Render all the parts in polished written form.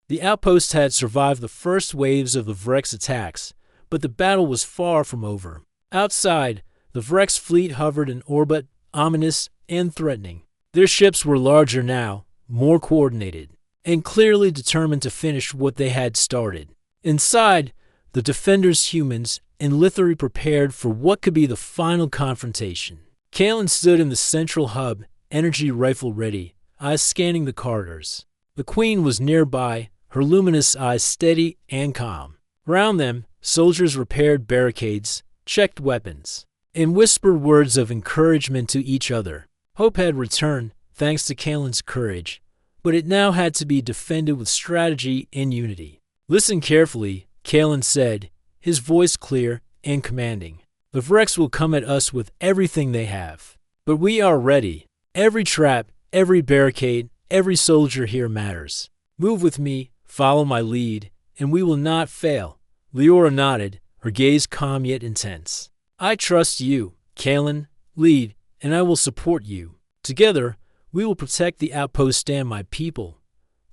The outpost had survived the first waves of the Vrex attacks, but the battle was far from over. Outside, the Vrex fleet hovered in orbit, ominous and threatening. Their ships were larger now, more coordinated, and clearly determined to finish what they had started. Inside, the defenders' humans and Lithari prepared for what could be the final confrontation. Kalen stood in the central hub, energy rifle ready, eyes scanning the corridors. The Queen was nearby, her luminous eyes steady and calm. Around them, soldiers repaired barricades, checked weapons, and whispered words of encouragement to each other. Hope had returned, thanks to Kalen's courage, but it now had to be defended with strategy and unity. "Listen carefully," Kalen said, his voice clear and commanding. "The Vrex will come at us with everything they have, but we are ready. Every trap, every barricade, every soldier here matters. Move with me, follow my lead, and we will not fail." Leora nodded, her gaze calm yet intense. "I trust you, Kalen. Lead, and I will support you. Together, we will protect the outpost and my people."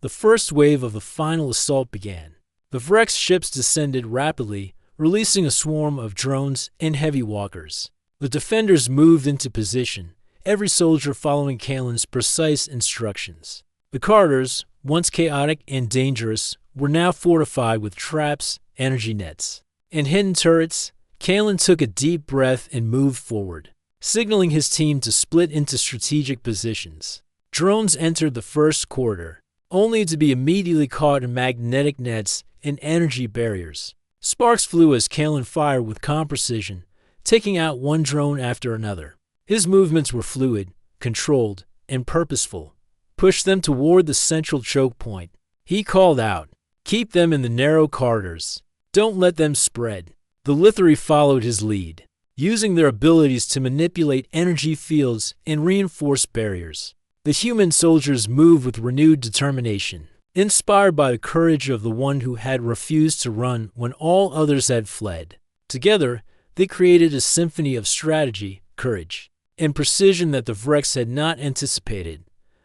The first wave of the final assault began. The Vrex ships descended rapidly, releasing a swarm of drones and heavy walkers. The defenders moved into position, every soldier following Kalen's precise instructions. The corridors, once chaotic and dangerous, were now fortified with traps, energy nets, and hidden turrets. Kalen took a deep breath and moved forward, signaling his team to split into strategic positions. Drones entered the first corridor, only to be immediately caught in magnetic nets and energy barriers. Sparks flew as Kalen fired with calm precision, taking out one drone after another. His movements were fluid, controlled, and purposeful. Push them toward the central choke point. He called out, "Keep them in the narrow corridors. Don't let them spread." The Lithari followed his lead, using their abilities to manipulate energy fields and reinforce barriers. The human soldiers moved with renewed determination, inspired by the courage of the one who had refused to run when all others had fled. Together, they created a symphony of strategy, courage, and precision that the Vrex had not anticipated.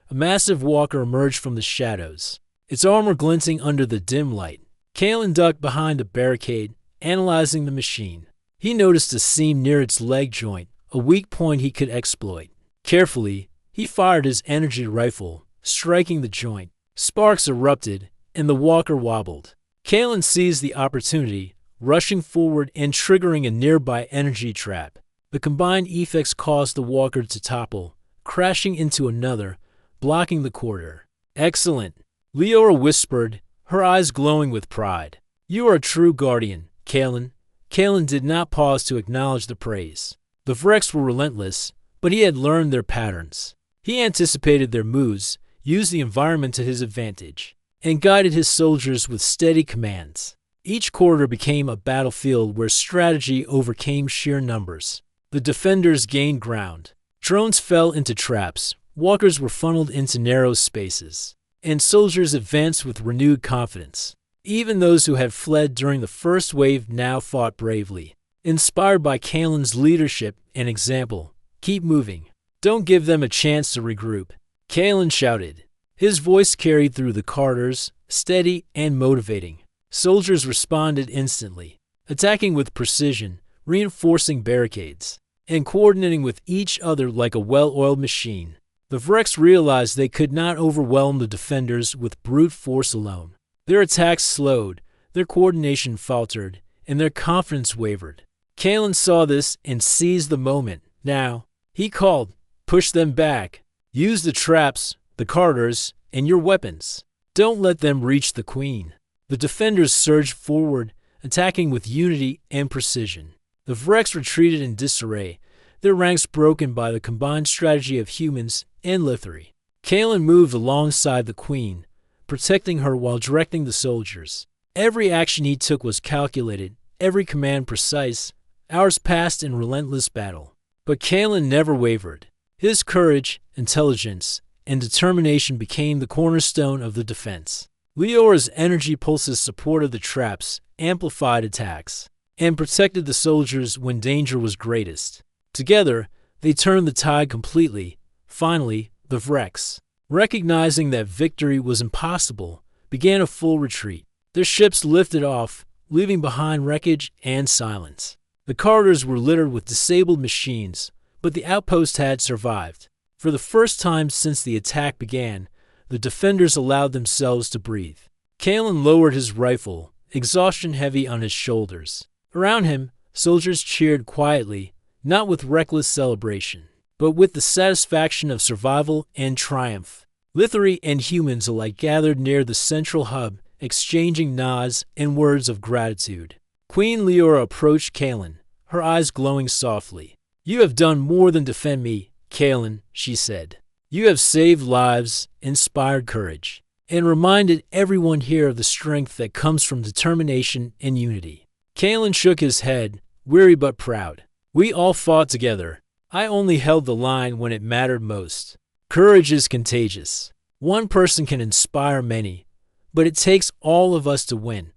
A massive walker emerged from the shadows, its armor glinting under the dim light. Kalen ducked behind a barricade, analyzing the machine. He noticed a seam near its leg joint, a weak point he could exploit. Carefully, he fired his energy rifle, striking the joint. Sparks erupted, and the walker wobbled. Kalen seized the opportunity, rushing forward and triggering a nearby energy trap. The combined effects caused the walker to topple, crashing into another, blocking the corridor. "Excellent," Leora whispered, her eyes glowing with pride. "You are a true guardian, Kalen." Kalen did not pause to acknowledge the praise. The Vrex were relentless, but he had learned their patterns. He anticipated their moves, used the environment to his advantage, and guided his soldiers with steady commands. Each corridor became a battlefield where strategy overcame sheer numbers. The defenders gained ground. Drones fell into traps, walkers were funneled into narrow spaces, and soldiers advanced with renewed confidence. Even those who had fled during the first wave now fought bravely. Inspired by Kalen's leadership and example, "Keep moving. Don't give them a chance to regroup." Kalen shouted. His voice carried through the corridors, steady and motivating. Soldiers responded instantly, attacking with precision, reinforcing barricades, and coordinating with each other like a well-oiled machine. The Vrex realized they could not overwhelm the defenders with brute force alone. Their attacks slowed, their coordination faltered, and their confidence wavered. Kalen saw this and seized the moment. Now, he called, "Push them back. Use the traps, the corridors, and your weapons. Don't let them reach the Queen." The defenders surged forward, attacking with unity and precision. The Vrex retreated in disarray, their ranks broken by the combined strategy of humans and Lithari. Kalen moved alongside the Queen, protecting her while directing the soldiers. Every action he took was calculated, every command precise. Hours passed in relentless battle. But Kalen never wavered. His courage, intelligence, and determination became the cornerstone of the defense. Leora's energy pulses supported the traps, amplified attacks, and protected the soldiers when danger was greatest. Together, they turned the tide completely. Finally, the Vrex, recognizing that victory was impossible, began a full retreat. Their ships lifted off, leaving behind wreckage and silence. The corridors were littered with disabled machines, but the outpost had survived. For the first time since the attack began, the defenders allowed themselves to breathe. Kalen lowered his rifle, exhaustion heavy on his shoulders. Around him, soldiers cheered quietly, not with reckless celebration, but with the satisfaction of survival and triumph. Lithari and humans alike gathered near the central hub, exchanging nods and words of gratitude. Queen Leora approached Kalen, her eyes glowing softly. "You have done more than defend me, Kalen," she said. "You have saved lives, inspired courage, and reminded everyone here of the strength that comes from determination and unity." Kalen shook his head, weary but proud. "We all fought together. I only held the line when it mattered most. Courage is contagious. One person can inspire many, but it takes all of us to win."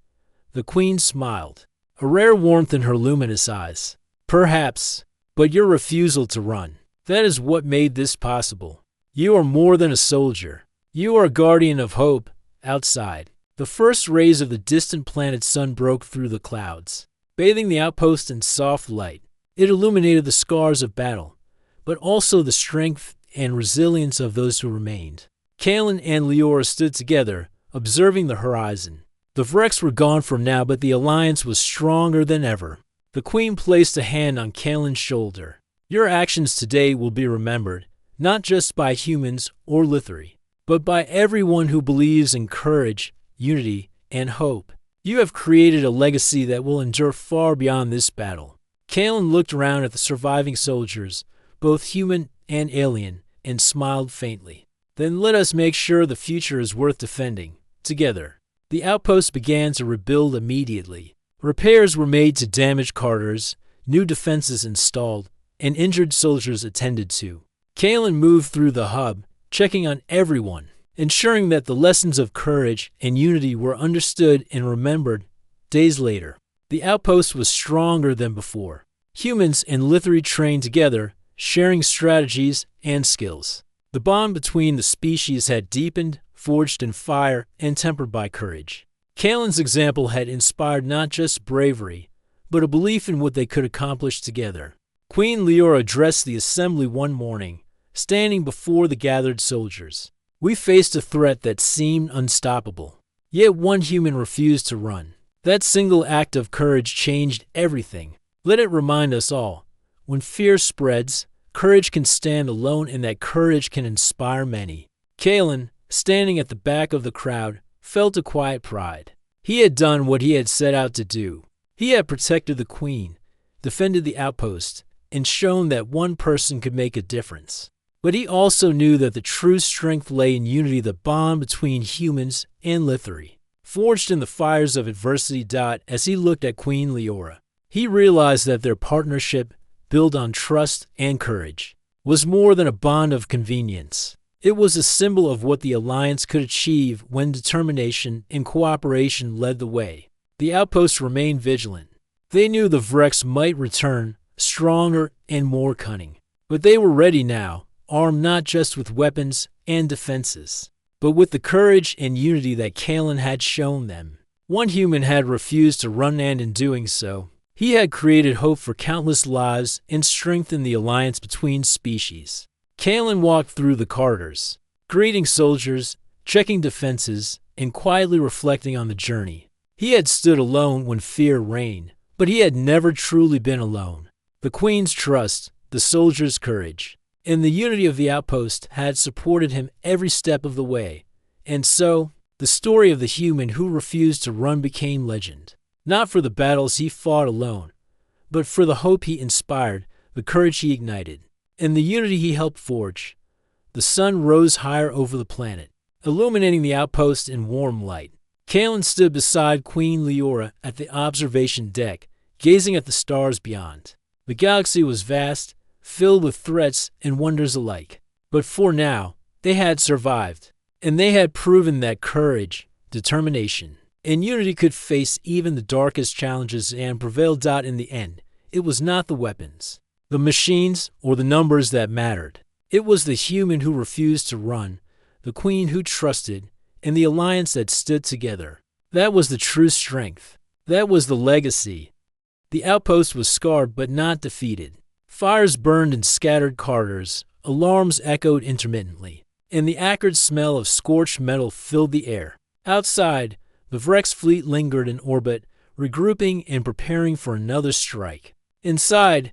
The queen smiled, a rare warmth in her luminous eyes. "Perhaps, but your refusal to run, that is what made this possible. You are more than a soldier. You are a guardian of hope outside." The first rays of the distant planet's sun broke through the clouds, bathing the outpost in soft light. It illuminated the scars of battle, but also the strength and resilience of those who remained. Kalen and Leora stood together, observing the horizon. The Vrex were gone for now, but the alliance was stronger than ever. The queen placed a hand on Kalen's shoulder. "Your actions today will be remembered, not just by humans or Lithari, but by everyone who believes in courage, unity, and hope. You have created a legacy that will endure far beyond this battle." Kalen looked around at the surviving soldiers, both human and alien, and smiled faintly. "Then let us make sure the future is worth defending, together." The outpost began to rebuild immediately. Repairs were made to damaged corridors, new defenses installed, and injured soldiers attended to. Kalen moved through the hub, checking on everyone, ensuring that the lessons of courage and unity were understood and remembered. Days later, the outpost was stronger than before. Humans and Lithari trained together, sharing strategies and skills. The bond between the species had deepened, forged in fire and tempered by courage. Kalen's example had inspired not just bravery, but a belief in what they could accomplish together. Queen Leora addressed the assembly one morning, standing before the gathered soldiers. "We faced a threat that seemed unstoppable, yet one human refused to run. That single act of courage changed everything. Let it remind us all, when fear spreads, courage can stand alone, and that courage can inspire many." Kalen, standing at the back of the crowd, felt a quiet pride. He had done what he had set out to do. He had protected the queen, defended the outpost, and shown that one person could make a difference. But he also knew that the true strength lay in unity, the bond between humans and Lithari, forged in the fires of adversity. As he looked at Queen Leora, he realized that their partnership, built on trust and courage, was more than a bond of convenience. It was a symbol of what the alliance could achieve when determination and cooperation led the way. The outposts remained vigilant. They knew the Vrex might return, stronger and more cunning. But they were ready now, armed not just with weapons and defenses, but with the courage and unity that Kalen had shown them. One human had refused to run, and in doing so, he had created hope for countless lives and strengthened the alliance between species. Kalen walked through the corridors, greeting soldiers, checking defenses, and quietly reflecting on the journey. He had stood alone when fear reigned, but he had never truly been alone. The queen's trust, the soldiers' courage, and the unity of the outpost had supported him every step of the way. And so, the story of the human who refused to run became legend. Not for the battles he fought alone, but for the hope he inspired, the courage he ignited, and the unity he helped forge. The sun rose higher over the planet, illuminating the outpost in warm light. Kalen stood beside Queen Leora at the observation deck, gazing at the stars beyond. The galaxy was vast, filled with threats and wonders alike. But for now, they had survived, and they had proven that courage, determination, and unity could face even the darkest challenges and prevail. In the end, it was not the weapons, the machines, or the numbers that mattered. It was the human who refused to run, the queen who trusted, and the alliance that stood together. That was the true strength. That was the legacy. The outpost was scarred but not defeated. Fires burned in scattered corridors, alarms echoed intermittently, and the acrid smell of scorched metal filled the air. Outside, the Vrex fleet lingered in orbit, regrouping and preparing for another strike. Inside,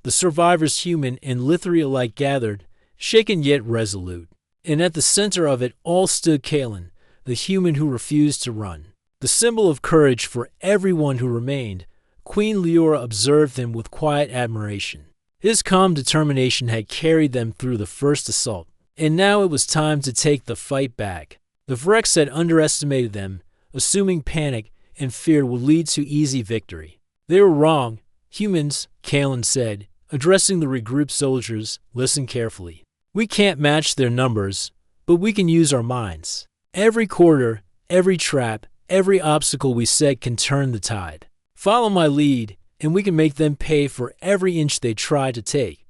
the survivors, human and Lithri alike, gathered, shaken yet resolute. And at the center of it all stood Kalen, the human who refused to run. The symbol of courage for everyone who remained. Queen Leora observed him with quiet admiration. His calm determination had carried them through the first assault, and now it was time to take the fight back. The Vrex had underestimated them, assuming panic and fear would lead to easy victory. They were wrong. Humans, Kalen said, addressing the regrouped soldiers, listen carefully. We can't match their numbers, but we can use our minds. Every corridor, every trap, every obstacle we set can turn the tide. Follow my lead, and we can make them pay for every inch they try to take.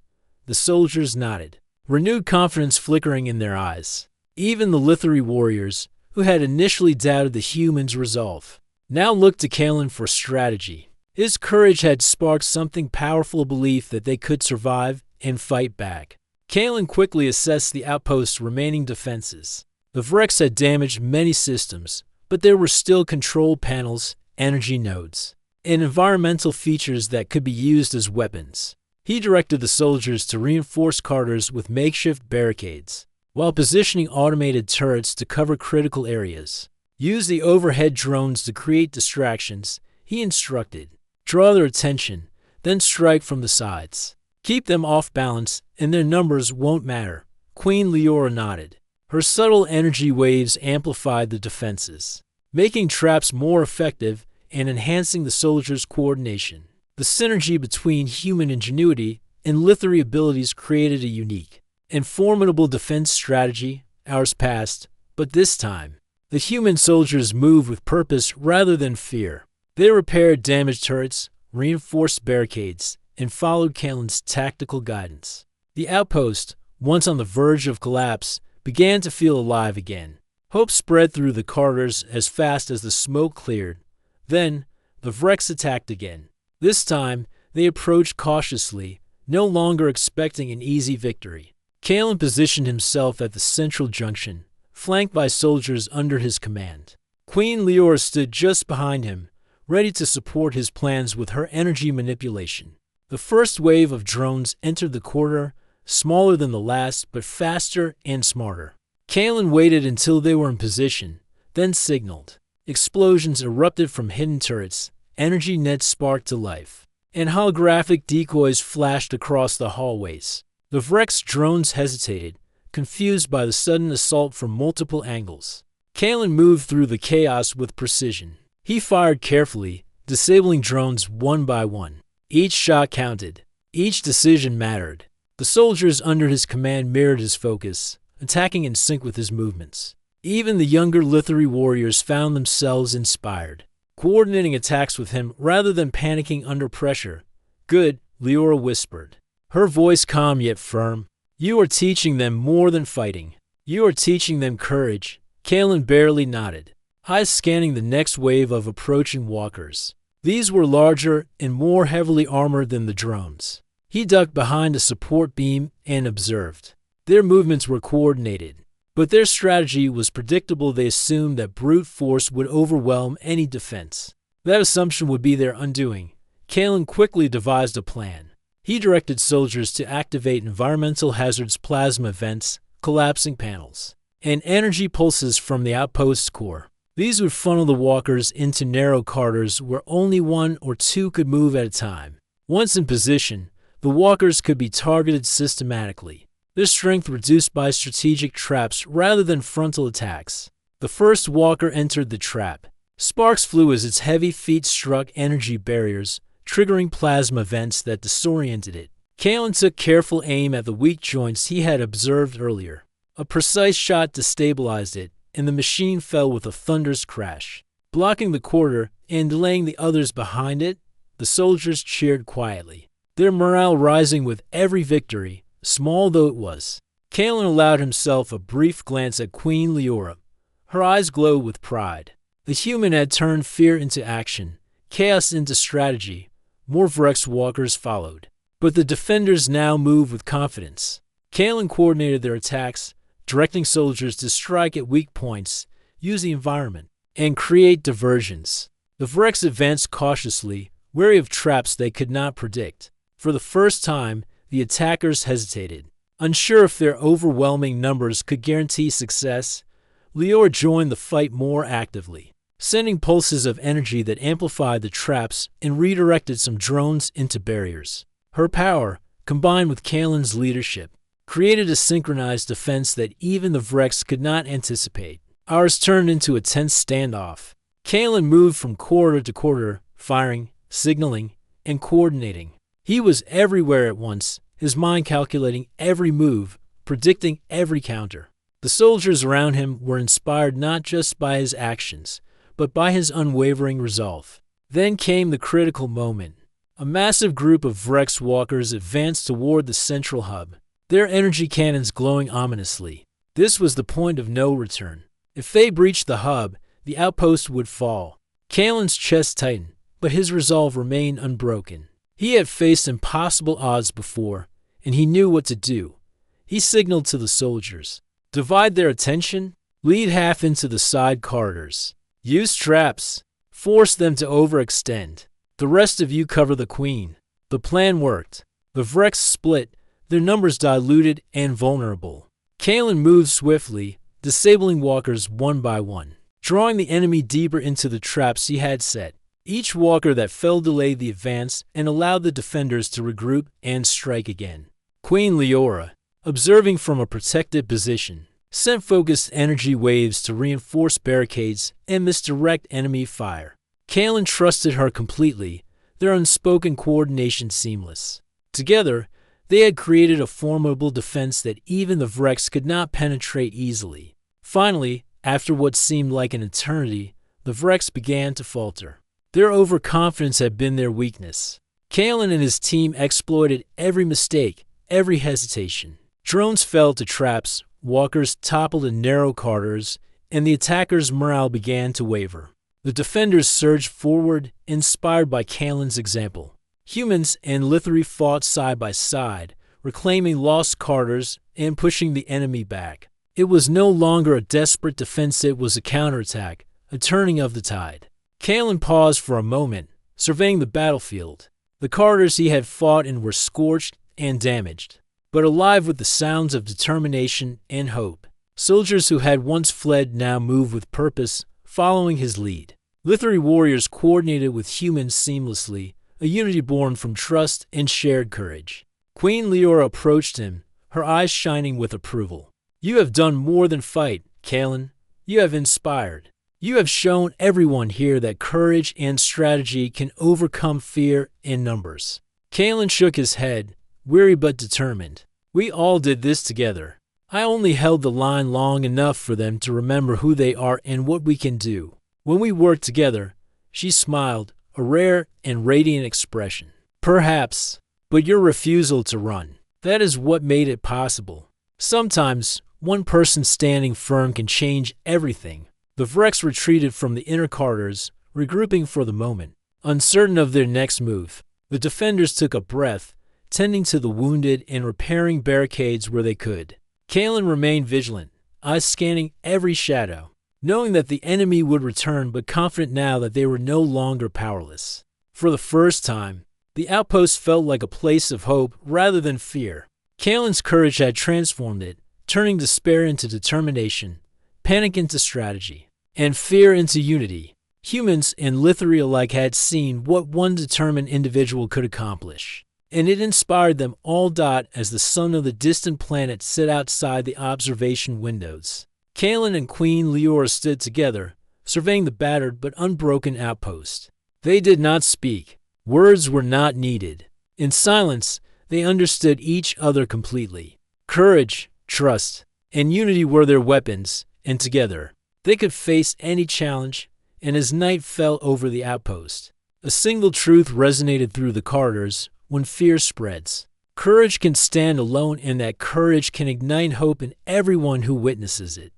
The soldiers nodded, renewed confidence flickering in their eyes. Even the Lithri warriors, who had initially doubted the humans' resolve, now looked to Kalen for strategy. His courage had sparked something powerful, belief that they could survive and fight back. Kalen quickly assessed the outpost's remaining defenses. The Vrex had damaged many systems, but there were still control panels, energy nodes, and environmental features that could be used as weapons. He directed the soldiers to reinforce corridors with makeshift barricades, while positioning automated turrets to cover critical areas. Use the overhead drones to create distractions, he instructed. Draw their attention, then strike from the sides. Keep them off balance, and their numbers won't matter. Queen Leora nodded. Her subtle energy waves amplified the defenses, making traps more effective and enhancing the soldiers' coordination. The synergy between human ingenuity and Lithri abilities created a unique and formidable defense strategy. Hours passed, but this time, the human soldiers moved with purpose rather than fear. They repaired damaged turrets, reinforced barricades, and followed Kalen's tactical guidance. The outpost, once on the verge of collapse, began to feel alive again. Hope spread through the corridors as fast as the smoke cleared. Then, the Vrex attacked again. This time, they approached cautiously, no longer expecting an easy victory. Kalen positioned himself at the central junction, flanked by soldiers under his command. Queen Leora stood just behind him, ready to support his plans with her energy manipulation. The first wave of drones entered the corridor, smaller than the last, but faster and smarter. Kalen waited until they were in position, then signaled. Explosions erupted from hidden turrets, energy nets sparked to life, and holographic decoys flashed across the hallways. The Vrex drones hesitated, confused by the sudden assault from multiple angles. Kalen moved through the chaos with precision. He fired carefully, disabling drones one by one. Each shot counted. Each decision mattered. The soldiers under his command mirrored his focus, attacking in sync with his movements. Even the younger Lithri warriors found themselves inspired, coordinating attacks with him rather than panicking under pressure. Good, Leora whispered, her voice calm yet firm. You are teaching them more than fighting. You are teaching them courage. Kalen barely nodded, eyes scanning the next wave of approaching walkers. These were larger and more heavily armored than the drones. He ducked behind a support beam and observed. Their movements were coordinated, but their strategy was predictable. They assumed that brute force would overwhelm any defense. That assumption would be their undoing. Kalen quickly devised a plan. He directed soldiers to activate environmental hazards, plasma vents, collapsing panels, and energy pulses from the outpost's core. These would funnel the walkers into narrow corridors where only one or two could move at a time. Once in position, the walkers could be targeted systematically, their strength reduced by strategic traps rather than frontal attacks. The first walker entered the trap. Sparks flew as its heavy feet struck energy barriers, triggering plasma vents that disoriented it. Kalen took careful aim at the weak joints he had observed earlier. A precise shot destabilized it, and the machine fell with a thunderous crash. Blocking the corridor and delaying the others behind it, the soldiers cheered quietly, their morale rising with every victory, small though it was. Kalen allowed himself a brief glance at Queen Leora. Her eyes glowed with pride. The human had turned fear into action, chaos into strategy. More Vrex walkers followed. But the defenders now moved with confidence. Kalen coordinated their attacks, directing soldiers to strike at weak points, use the environment, and create diversions. The Vrex advanced cautiously, wary of traps they could not predict. For the first time, the attackers hesitated. Unsure if their overwhelming numbers could guarantee success, Leora joined the fight more actively, sending pulses of energy that amplified the traps and redirected some drones into barriers. Her power, combined with Kalen's leadership, created a synchronized defense that even the Vrex could not anticipate. Ours turned into a tense standoff. Kalen moved from quarter to quarter, firing, signaling, and coordinating. He was everywhere at once, his mind calculating every move, predicting every counter. The soldiers around him were inspired not just by his actions, but by his unwavering resolve. Then came the critical moment. A massive group of Vrex walkers advanced toward the central hub, their energy cannons glowing ominously. This was the point of no return. If they breached the hub, the outpost would fall. Kalen's chest tightened, but his resolve remained unbroken. He had faced impossible odds before, and he knew what to do. He signaled to the soldiers. Divide their attention, lead half into the side corridors. Use traps, force them to overextend. The rest of you cover the queen. The plan worked. The Vrex split, their numbers diluted and vulnerable. Kalen moved swiftly, disabling walkers one by one, drawing the enemy deeper into the traps he had set. Each walker that fell delayed the advance and allowed the defenders to regroup and strike again. Queen Leora, observing from a protected position, sent focused energy waves to reinforce barricades and misdirect enemy fire. Kalen trusted her completely, their unspoken coordination seamless. Together, they had created a formidable defense that even the Vrex could not penetrate easily. Finally, after what seemed like an eternity, the Vrex began to falter. Their overconfidence had been their weakness. Kalen and his team exploited every mistake, every hesitation. Drones fell to traps, walkers toppled in narrow corridors, and the attackers' morale began to waver. The defenders surged forward, inspired by Kalen's example. Humans and Lithri fought side by side, reclaiming lost corridors and pushing the enemy back. It was no longer a desperate defense, it was a counterattack, a turning of the tide. Kalen paused for a moment, surveying the battlefield. The corridors he had fought in were scorched and damaged, but alive with the sounds of determination and hope. Soldiers who had once fled now moved with purpose, following his lead. Lithri warriors coordinated with humans seamlessly, a unity born from trust and shared courage. Queen Leora approached him, her eyes shining with approval. You have done more than fight, Kalen. You have inspired. You have shown everyone here that courage and strategy can overcome fear and numbers. Kalen shook his head, weary but determined. We all did this together. I only held the line long enough for them to remember who they are and what we can do. When we work together, she smiled, a rare and radiant expression. Perhaps, but your refusal to run, that is what made it possible. Sometimes, one person standing firm can change everything. The Vrex retreated from the inner corridors, regrouping for the moment. Uncertain of their next move, the defenders took a breath, tending to the wounded and repairing barricades where they could. Kalen remained vigilant, eyes scanning every shadow, knowing that the enemy would return but confident now that they were no longer powerless. For the first time, the outpost felt like a place of hope rather than fear. Kalen's courage had transformed it, turning despair into determination, panic into strategy, and fear into unity. Humans and Lithri alike had seen what one determined individual could accomplish, and it inspired them all. As the sun of the distant planet set outside the observation windows, Kalen and Queen Leora stood together, surveying the battered but unbroken outpost. They did not speak. Words were not needed. In silence, they understood each other completely. Courage, trust, and unity were their weapons, and together, they could face any challenge. And as night fell over the outpost, a single truth resonated through the corridors. When fear spreads, courage can stand alone, and that courage can ignite hope in everyone who witnesses it.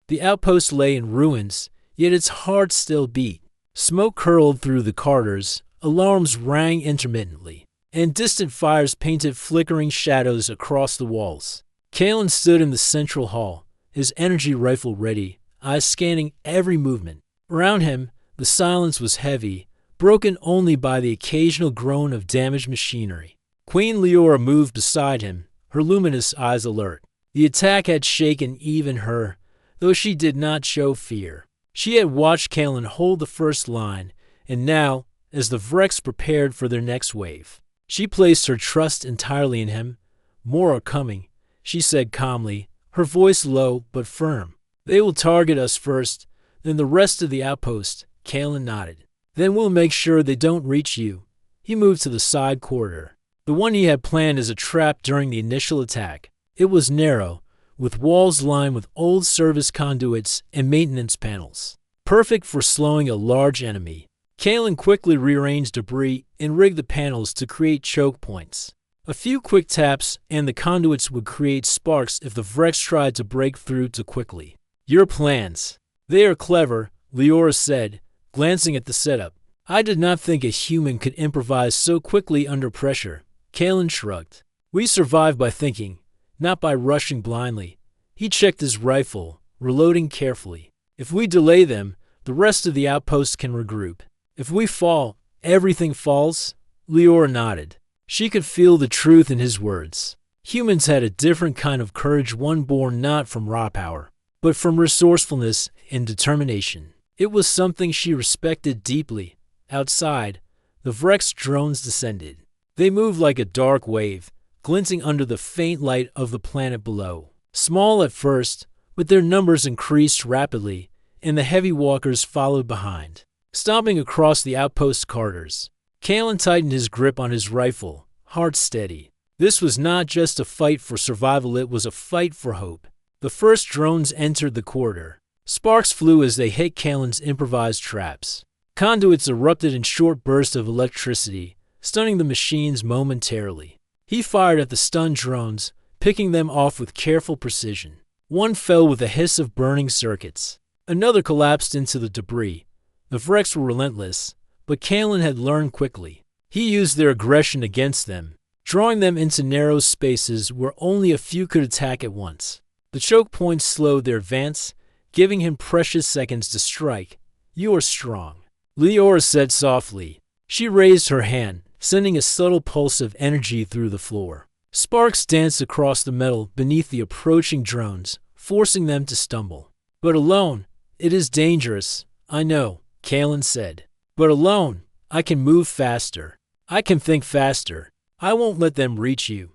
The outpost lay in ruins, yet its heart still beat. Smoke curled through the corridors, alarms rang intermittently, and distant fires painted flickering shadows across the walls. Kalen stood in the central hall, his energy rifle ready, eyes scanning every movement. Around him, the silence was heavy, broken only by the occasional groan of damaged machinery. Queen Leora moved beside him, her luminous eyes alert. The attack had shaken even her, though she did not show fear. She had watched Kalen hold the first line, and now, as the Vrex prepared for their next wave, she placed her trust entirely in him. "More are coming," she said calmly, her voice low but firm. "They will target us first, then the rest of the outpost." Kalen nodded. "Then we'll make sure they don't reach you." He moved to the side corridor, the one he had planned as a trap during the initial attack. It was narrow, with walls lined with old service conduits and maintenance panels, perfect for slowing a large enemy. Kalen quickly rearranged debris and rigged the panels to create choke points. A few quick taps and the conduits would create sparks if the Vrex tried to break through too quickly. "Your plans. They are clever," Leora said, glancing at the setup. "I did not think a human could improvise so quickly under pressure." Kalen shrugged. "We survive by thinking, not by rushing blindly." He checked his rifle, reloading carefully. "If we delay them, the rest of the outposts can regroup. If we fall, everything falls." Leora nodded. She could feel the truth in his words. Humans had a different kind of courage, one born not from raw power, but from resourcefulness and determination. It was something she respected deeply. Outside, the Vrex drones descended. They moved like a dark wave, glinting under the faint light of the planet below. Small at first, but their numbers increased rapidly, and the heavy walkers followed behind. Stomping across the outpost corridors, Kalen tightened his grip on his rifle, heart steady. This was not just a fight for survival, it was a fight for hope. The first drones entered the corridor. Sparks flew as they hit Kalen's improvised traps. Conduits erupted in short bursts of electricity, stunning the machines momentarily. He fired at the stunned drones, picking them off with careful precision. One fell with a hiss of burning circuits. Another collapsed into the debris. The Vrex were relentless, but Kalen had learned quickly. He used their aggression against them, drawing them into narrow spaces where only a few could attack at once. The choke points slowed their advance, giving him precious seconds to strike. "You are strong," Leora said softly. She raised her hand, sending a subtle pulse of energy through the floor. Sparks danced across the metal beneath the approaching drones, forcing them to stumble. "But alone, it is dangerous." "I know," Kalen said. "But alone, I can move faster. I can think faster. I won't let them reach you."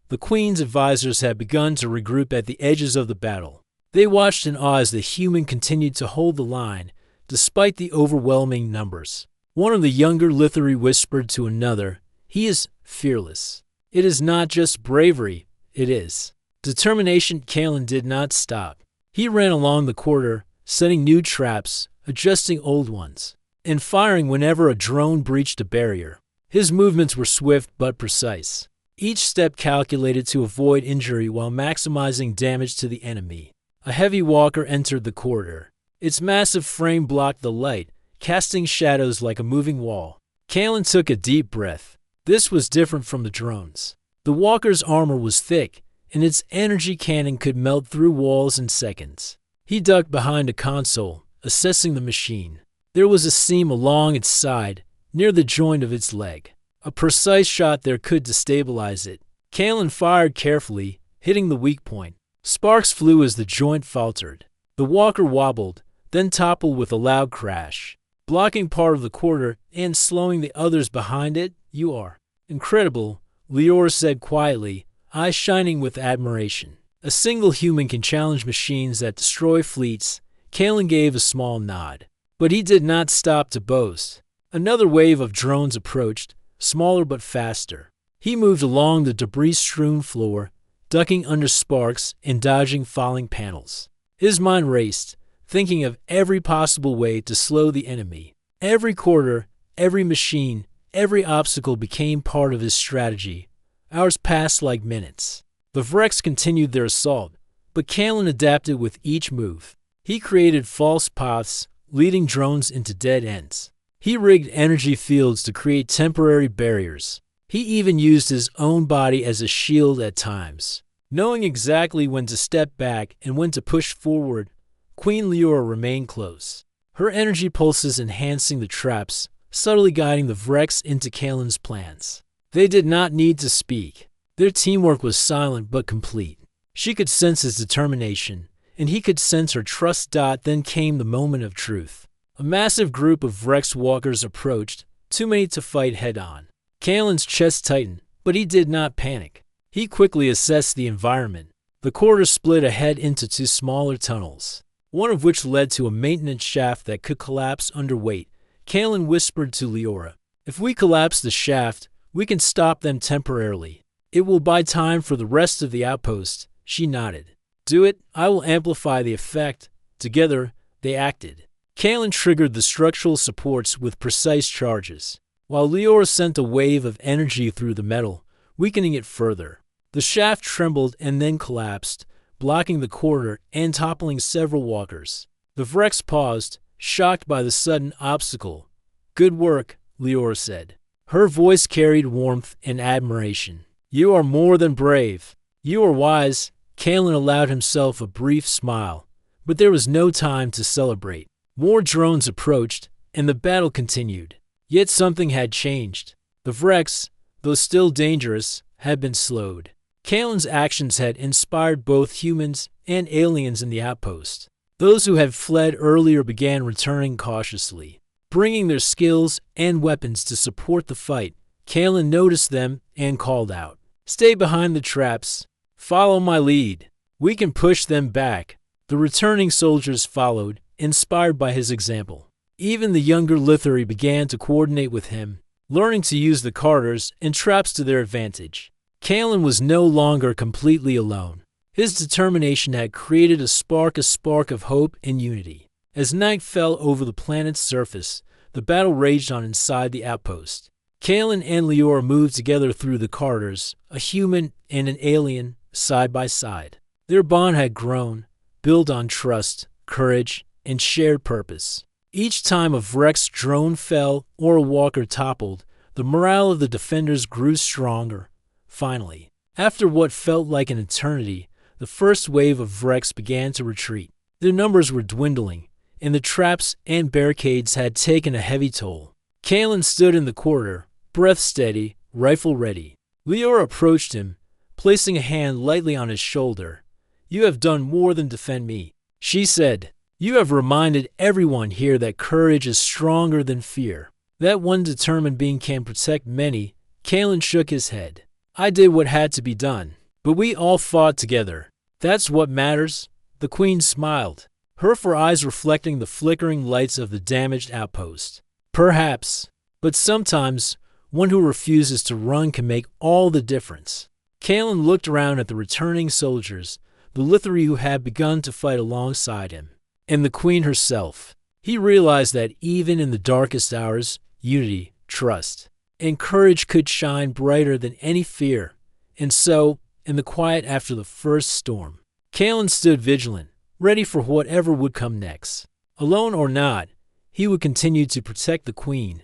The Queen's advisors had begun to regroup at the edges of the battle. They watched in awe as the human continued to hold the line, despite the overwhelming numbers. One of the younger Lithari whispered to another, "He is fearless." "It is not just bravery, it is determination." Kalen did not stop. He ran along the corridor, setting new traps, adjusting old ones, and firing whenever a drone breached a barrier. His movements were swift but precise, each step calculated to avoid injury while maximizing damage to the enemy. A heavy walker entered the corridor. Its massive frame blocked the light, casting shadows like a moving wall. Kalen took a deep breath. This was different from the drones. The walker's armor was thick, and its energy cannon could melt through walls in seconds. He ducked behind a console, assessing the machine. There was a seam along its side, near the joint of its leg. A precise shot there could destabilize it. Kalen fired carefully, hitting the weak point. Sparks flew as the joint faltered. The walker wobbled, then toppled with a loud crash, blocking part of the corridor and slowing the others behind it. "You are incredible," Leora said quietly, eyes shining with admiration. "A single human can challenge machines that destroy fleets." Kalen gave a small nod, but he did not stop to boast. Another wave of drones approached, smaller but faster. He moved along the debris-strewn floor, ducking under sparks and dodging falling panels. His mind raced, thinking of every possible way to slow the enemy. Every corridor, every machine, every obstacle became part of his strategy. Hours passed like minutes. The Vrex continued their assault, but Kalen adapted with each move. He created false paths, leading drones into dead ends. He rigged energy fields to create temporary barriers. He even used his own body as a shield at times. Knowing exactly when to step back and when to push forward, Queen Leora remained close, her energy pulses enhancing the traps, subtly guiding the Vrex into Kalen's plans. They did not need to speak. Their teamwork was silent but complete. She could sense his determination, and he could sense her trust. Then came the moment of truth. A massive group of Vrex walkers approached, too many to fight head-on. Kalen's chest tightened, but he did not panic. He quickly assessed the environment. The corridor split ahead into two smaller tunnels, one of which led to a maintenance shaft that could collapse under weight. Kalen whispered to Leora, "If we collapse the shaft, we can stop them temporarily. It will buy time for the rest of the outpost." She nodded. "Do it. I will amplify the effect." Together, they acted. Kalen triggered the structural supports with precise charges, while Leora sent a wave of energy through the metal, weakening it further. The shaft trembled and then collapsed, blocking the corridor and toppling several walkers. The Vrex paused, shocked by the sudden obstacle. "Good work," Leora said. Her voice carried warmth and admiration. "You are more than brave. You are wise." Kalen allowed himself a brief smile, but there was no time to celebrate. More drones approached, and the battle continued. Yet something had changed. The Vrex, though still dangerous, had been slowed. Kalen's actions had inspired both humans and aliens in the outpost. Those who had fled earlier began returning cautiously, bringing their skills and weapons to support the fight. Kalen noticed them and called out, "Stay behind the traps. Follow my lead. We can push them back." The returning soldiers followed, inspired by his example. Even the younger Lithari began to coordinate with him, learning to use the corridors and traps to their advantage. Kalen was no longer completely alone. His determination had created a spark of hope and unity. As night fell over the planet's surface, the battle raged on inside the outpost. Kalen and Leora moved together through the corridors, a human and an alien, side by side. Their bond had grown, built on trust, courage, and shared purpose. Each time a Vrex drone fell or a walker toppled, the morale of the defenders grew stronger. Finally, after what felt like an eternity, the first wave of Vrex began to retreat. Their numbers were dwindling, and the traps and barricades had taken a heavy toll. Kalen stood in the corridor, breath steady, rifle ready. Leora approached him, placing a hand lightly on his shoulder. "You have done more than defend me," she said. "You have reminded everyone here that courage is stronger than fear. That one determined being can protect many." Kalen shook his head. "I did what had to be done, but we all fought together. That's what matters." The Queen smiled, her four eyes reflecting the flickering lights of the damaged outpost. "Perhaps, but sometimes one who refuses to run can make all the difference." Kalen looked around at the returning soldiers, the Lithari who had begun to fight alongside him, and the Queen herself. He realized that even in the darkest hours, unity, trust, and courage could shine brighter than any fear. And so, in the quiet after the first storm, Kalen stood vigilant, ready for whatever would come next. Alone or not, he would continue to protect the Queen.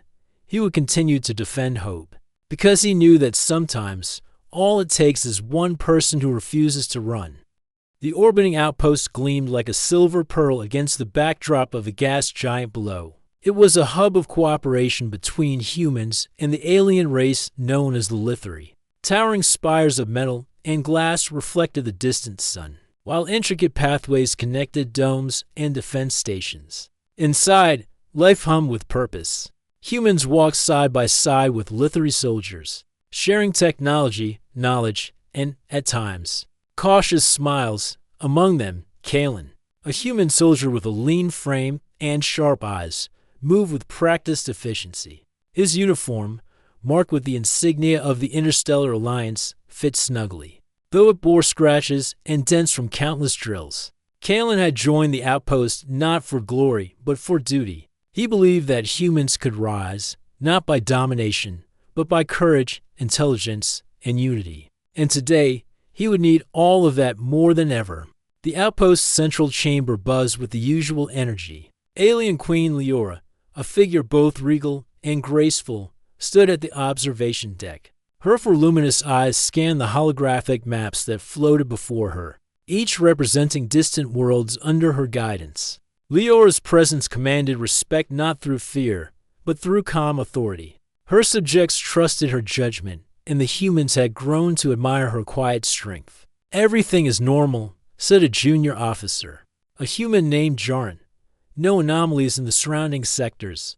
He would continue to defend hope, because he knew that sometimes all it takes is one person who refuses to run. The orbiting outpost gleamed like a silver pearl against the backdrop of the gas giant below. It was a hub of cooperation between humans and the alien race known as the Lithari. Towering spires of metal and glass reflected the distant sun, while intricate pathways connected domes and defense stations. Inside, life hummed with purpose. Humans walked side by side with Lithari soldiers, sharing technology, knowledge, and, at times, cautious smiles. Among them, Kalen, a human soldier with a lean frame and sharp eyes, moved with practiced efficiency. His uniform, marked with the insignia of the Interstellar Alliance, fit snugly, though it bore scratches and dents from countless drills. Kalen had joined the outpost not for glory, but for duty. He believed that humans could rise, not by domination, but by courage, intelligence, and unity. And today, he would need all of that more than ever. The outpost's central chamber buzzed with the usual energy. Alien Queen Leora, a figure both regal and graceful, stood at the observation deck. Her voluminous eyes scanned the holographic maps that floated before her, each representing distant worlds under her guidance. Leora's presence commanded respect not through fear, but through calm authority. Her subjects trusted her judgment, and the humans had grown to admire her quiet strength. "Everything is normal," said a junior officer, a human named Jarin. "No anomalies in the surrounding sectors."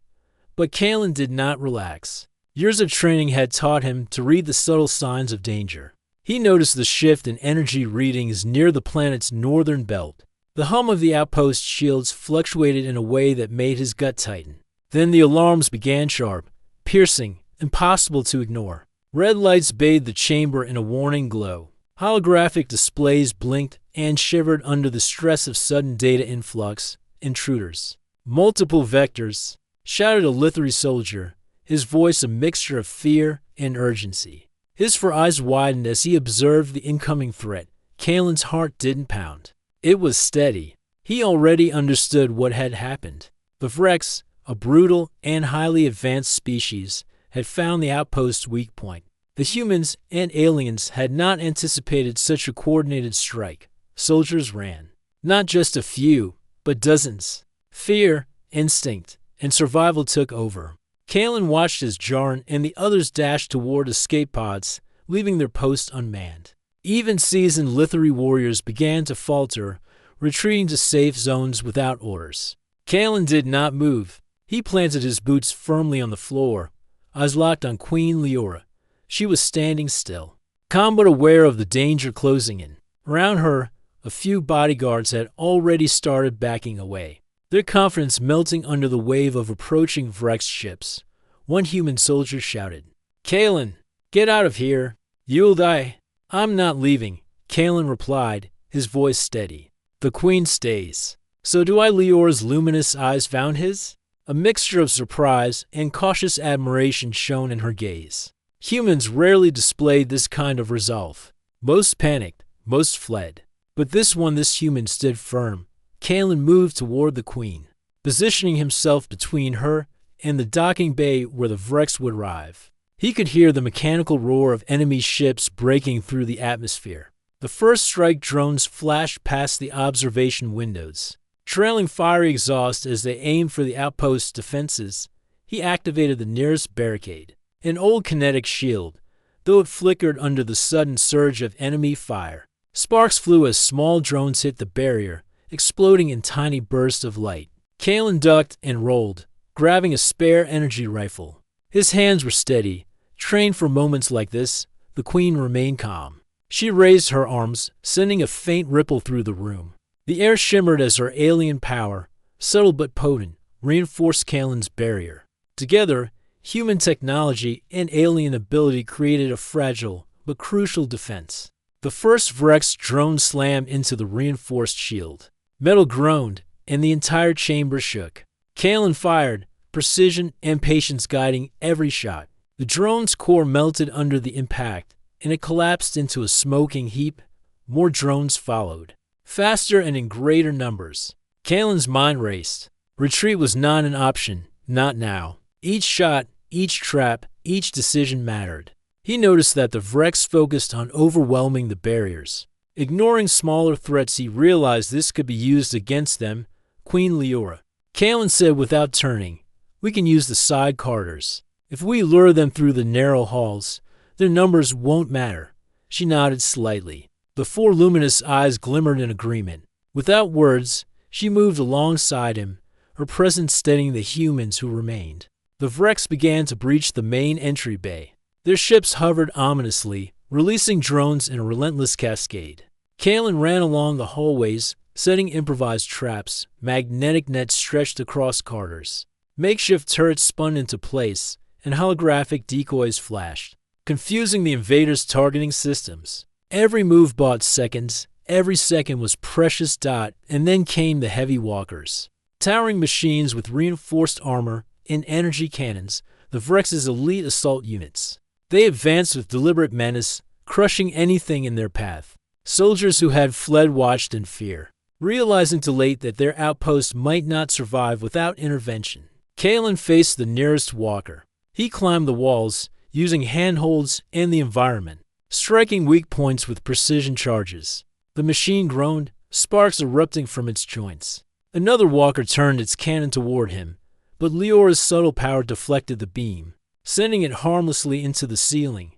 But Kalen did not relax. Years of training had taught him to read the subtle signs of danger. He noticed the shift in energy readings near the planet's northern belt. The hum of the outpost shields fluctuated in a way that made his gut tighten. Then the alarms began sharp, piercing, impossible to ignore. Red lights bathed the chamber in a warning glow. Holographic displays blinked and shivered under the stress of sudden data influx. "Intruders." "Multiple vectors," shouted a Lithri soldier, his voice a mixture of fear and urgency. His four eyes widened as he observed the incoming threat. Kalen's heart didn't pound. It was steady. He already understood what had happened. The Vrex, a brutal and highly advanced species, had found the outpost's weak point. The humans and aliens had not anticipated such a coordinated strike. Soldiers ran. Not just a few, but dozens. Fear, instinct, and survival took over. Kalen watched as Jarin and the others dashed toward escape pods, leaving their posts unmanned. Even seasoned Lithri warriors began to falter, retreating to safe zones without orders. Kalen did not move. He planted his boots firmly on the floor, eyes locked on Queen Leora. She was standing still, calm but aware of the danger closing in. Around her, a few bodyguards had already started backing away, their confidence melting under the wave of approaching Vrex ships. One human soldier shouted, "Kalen, get out of here. You'll die." "I'm not leaving," Kalen replied, his voice steady. "The Queen stays." "So do I." Leora's luminous eyes found his. A mixture of surprise and cautious admiration shone in her gaze. Humans rarely displayed this kind of resolve. Most panicked, most fled. But this human stood firm. Kalen moved toward the Queen, positioning himself between her and the docking bay where the Vrex would arrive. He could hear the mechanical roar of enemy ships breaking through the atmosphere. The first strike drones flashed past the observation windows, trailing fiery exhaust as they aimed for the outpost's defenses. He activated the nearest barricade, an old kinetic shield, though it flickered under the sudden surge of enemy fire. Sparks flew as small drones hit the barrier, exploding in tiny bursts of light. Kalen ducked and rolled, grabbing a spare energy rifle. His hands were steady. Trained for moments like this, the Queen remained calm. She raised her arms, sending a faint ripple through the room. The air shimmered as her alien power, subtle but potent, reinforced Kalen's barrier. Together, human technology and alien ability created a fragile but crucial defense. The first Vrex drone slammed into the reinforced shield. Metal groaned, and the entire chamber shook. Kalen fired, precision and patience guiding every shot. The drone's core melted under the impact, and it collapsed into a smoking heap. More drones followed, faster and in greater numbers. Kalen's mind raced. Retreat was not an option, not now. Each shot, each trap, each decision mattered. He noticed that the Vrex focused on overwhelming the barriers. Ignoring smaller threats, he realized this could be used against them. Queen Leora. Kalen said without turning, "We can use the side corridors. If we lure them through the narrow halls, their numbers won't matter." She nodded slightly. The four luminous eyes glimmered in agreement. Without words, she moved alongside him, her presence steadying the humans who remained. The Vrex began to breach the main entry bay. Their ships hovered ominously, releasing drones in a relentless cascade. Kalen ran along the hallways, setting improvised traps. Magnetic nets stretched across corridors. Makeshift turrets spun into place, and holographic decoys flashed, confusing the invaders' targeting systems. Every move bought seconds. Every second was precious. And then came the heavy walkers. Towering machines with reinforced armor and energy cannons, the Vrex's elite assault units. They advanced with deliberate menace, crushing anything in their path. Soldiers who had fled watched in fear, realizing too late that their outpost might not survive without intervention. Kalen faced the nearest walker. He climbed the walls, using handholds and the environment, striking weak points with precision charges. The machine groaned, sparks erupting from its joints. Another walker turned its cannon toward him, but Leora's subtle power deflected the beam, sending it harmlessly into the ceiling.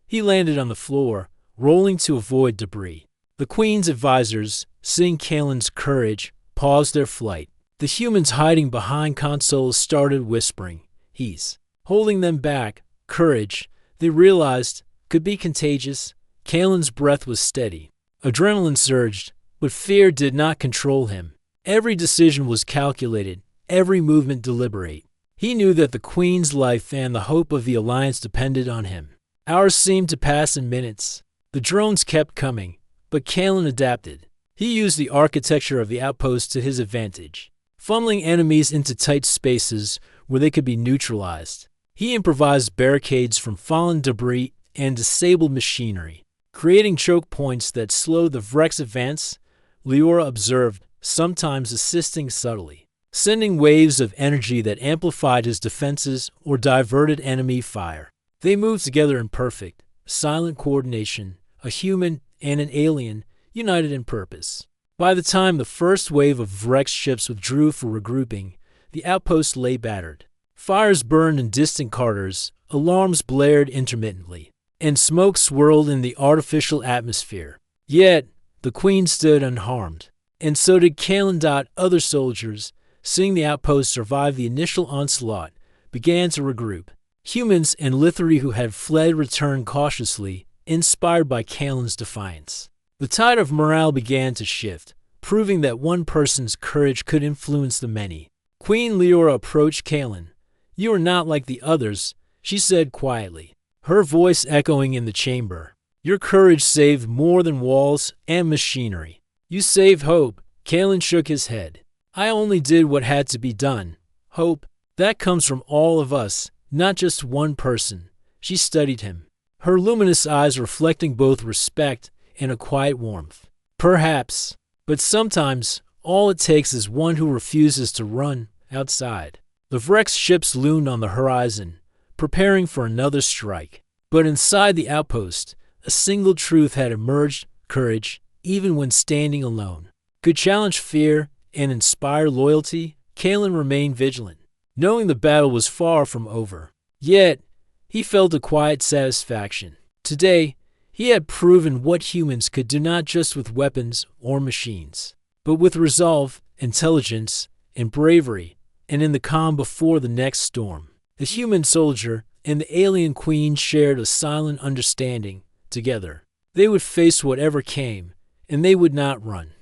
He landed on the floor, rolling to avoid debris. The Queen's advisors, seeing Kalen's courage, paused their flight. The humans hiding behind consoles started whispering. He's holding them back. Courage, they realized, could be contagious. Kalen's breath was steady. Adrenaline surged, but fear did not control him. Every decision was calculated, every movement deliberate. He knew that the Queen's life and the hope of the Alliance depended on him. Hours seemed to pass in minutes. The drones kept coming, but Kalen adapted. He used the architecture of the outpost to his advantage, funneling enemies into tight spaces where they could be neutralized. He improvised barricades from fallen debris and disabled machinery, creating choke points that slowed the Vrek's advance. Leora observed, sometimes assisting subtly, sending waves of energy that amplified his defenses or diverted enemy fire. They moved together in perfect, silent coordination, a human and an alien united in purpose. By the time the first wave of Vrek's ships withdrew for regrouping, the outpost lay battered. Fires burned in distant craters, alarms blared intermittently, and smoke swirled in the artificial atmosphere. Yet, the Queen stood unharmed, and so did Kalen. Other soldiers, seeing the outpost survive the initial onslaught, began to regroup. Humans and Lithari who had fled returned cautiously, inspired by Kalen's defiance. The tide of morale began to shift, proving that one person's courage could influence the many. Queen Leora approached Kalen. "You are not like the others," she said quietly, her voice echoing in the chamber. "Your courage saved more than walls and machinery. You saved hope." Kalen shook his head. "I only did what had to be done. Hope, that comes from all of us, not just one person." She studied him, her luminous eyes reflecting both respect and a quiet warmth. "Perhaps, but sometimes all it takes is one who refuses to run." Outside, the Vrek's ships loomed on the horizon, preparing for another strike. But inside the outpost, a single truth had emerged: courage, even when standing alone, could challenge fear and inspire loyalty. Kalen remained vigilant, knowing the battle was far from over. Yet, he felt a quiet satisfaction. Today, he had proven what humans could do, not just with weapons or machines, but with resolve, intelligence, and bravery. And in the calm before the next storm, the human soldier and the alien queen shared a silent understanding. Together, they would face whatever came, and they would not run.